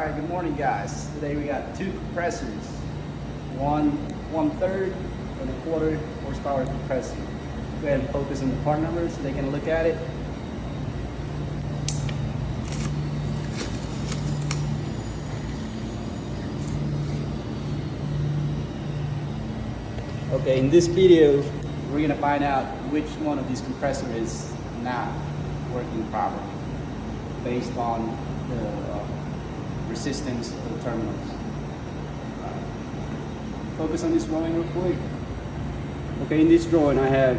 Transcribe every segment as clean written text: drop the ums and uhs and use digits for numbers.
Alright, good morning guys. Today we got two compressors. One 1/3 and a 1/4 horsepower compressor. Go ahead and focus on the part number so they can look at it. Okay, in this video we're gonna find out which one of these compressors is not working properly based on the resistance of the terminals. Focus on this drawing real quick. Okay, in this drawing I have,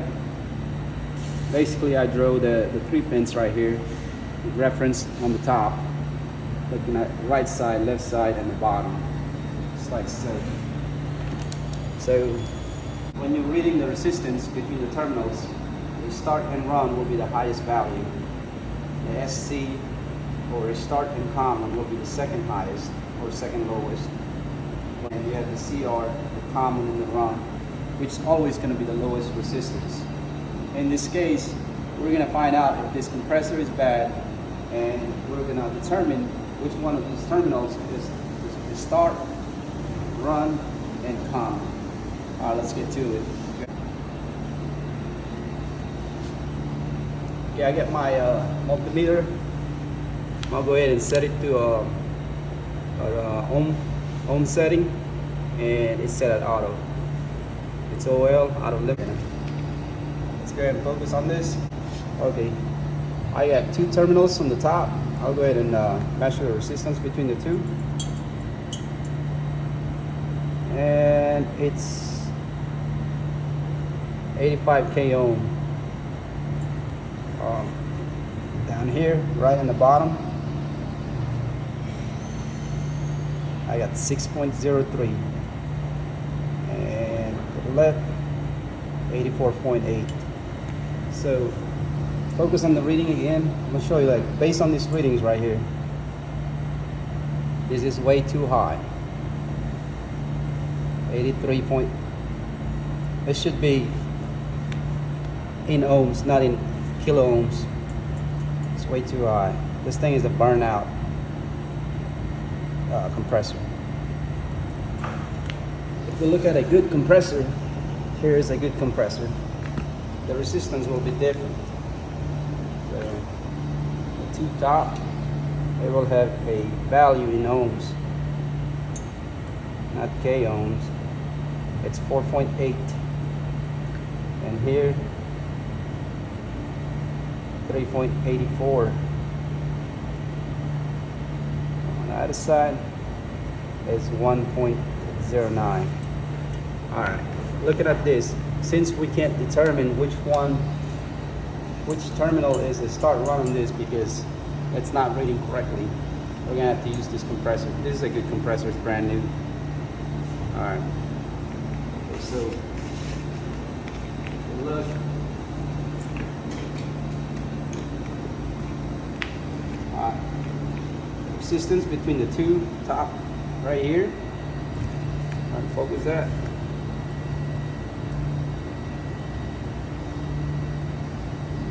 basically I drew the 3 pins right here, reference on the top, looking at right side, left side, and the bottom, just like so. So when you're reading the resistance between the terminals, the start and run will be the highest value. The SC or start and common will be the second highest or second lowest. And you have the CR, the common and the run, which is always going to be the lowest resistance. In this case, we're going to find out if this compressor is bad, and we're going to determine which one of these terminals is the start, run, and common. All right, let's get to it. Okay, I get my multimeter. I'll go ahead and set it to ohm setting, and it's set at auto. It's OL, auto limit. Let's go ahead and focus on this. Okay, I got 2 terminals on the top. I'll go ahead and measure the resistance between the 2, and it's 85k ohm. Down here, right on the bottom, I got 6.03, and to the left 84.8. So focus on the reading again. I'm gonna show you, like, based on these readings right here, this is way too high. 83 point, it should be in ohms, not in kilo ohms. It's way too high. This thing is a burnout compressor. If we look at a good compressor, here is a good compressor. The resistance will be different. So the 2 top, it will have a value in ohms, not K ohms. It's 4.8, and here 3.84. On the other side is 1.09. Alright, looking at this, since we can't determine which terminal is the start run on this because it's not reading correctly, we're gonna have to use this compressor. This is a good compressor, it's brand new. Alright, so look. Resistance between the 2 top right here. All right, focus that.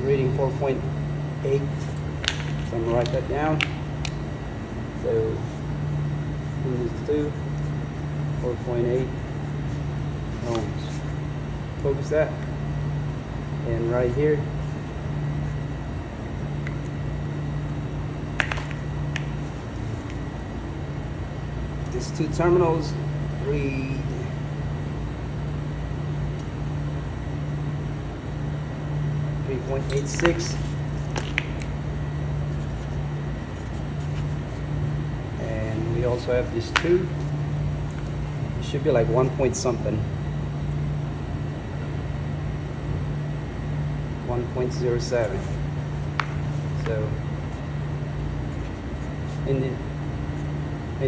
Reading 4.8. So I'm gonna write that down. So this is 2, 4.8 ohms. Focus that. And right here, these 2 terminals read 3.86, and we also have these 2. It should be like 1 point something, 1.07. So in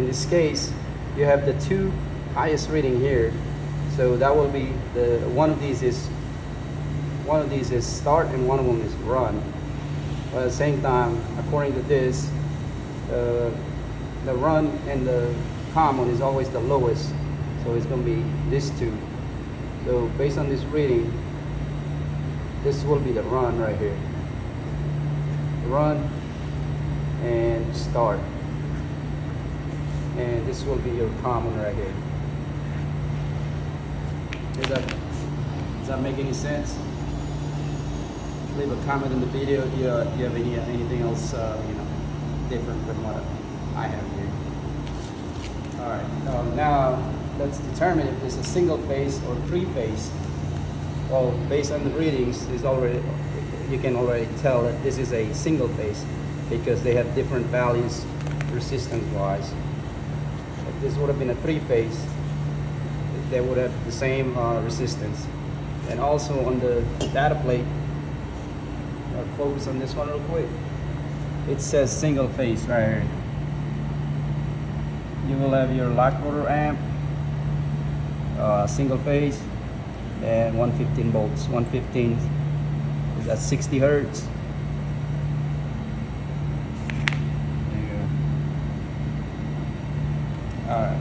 this case, you have the 2 highest reading here, so that will be one of these is start and one of them is run. But at the same time, according to this, the run and the common is always the lowest, so it's going to be this 2. So based on this reading, this will be the run right here. Run and start. and this will be your common right here. Does that make any sense? Leave a comment in the video if you have anything else different than what I have here. All right, now let's determine if this is single phase or three-phase. Well, based on the readings, you can already tell that this is a single phase because they have different values resistance-wise. If this would have been a three-phase, they would have the same resistance. And also on the data plate, I'll focus on this one real quick. It says single phase right here. You will have your lock rotor amp, single phase, and 115 volts. 115 is at 60 hertz. There you go. All right.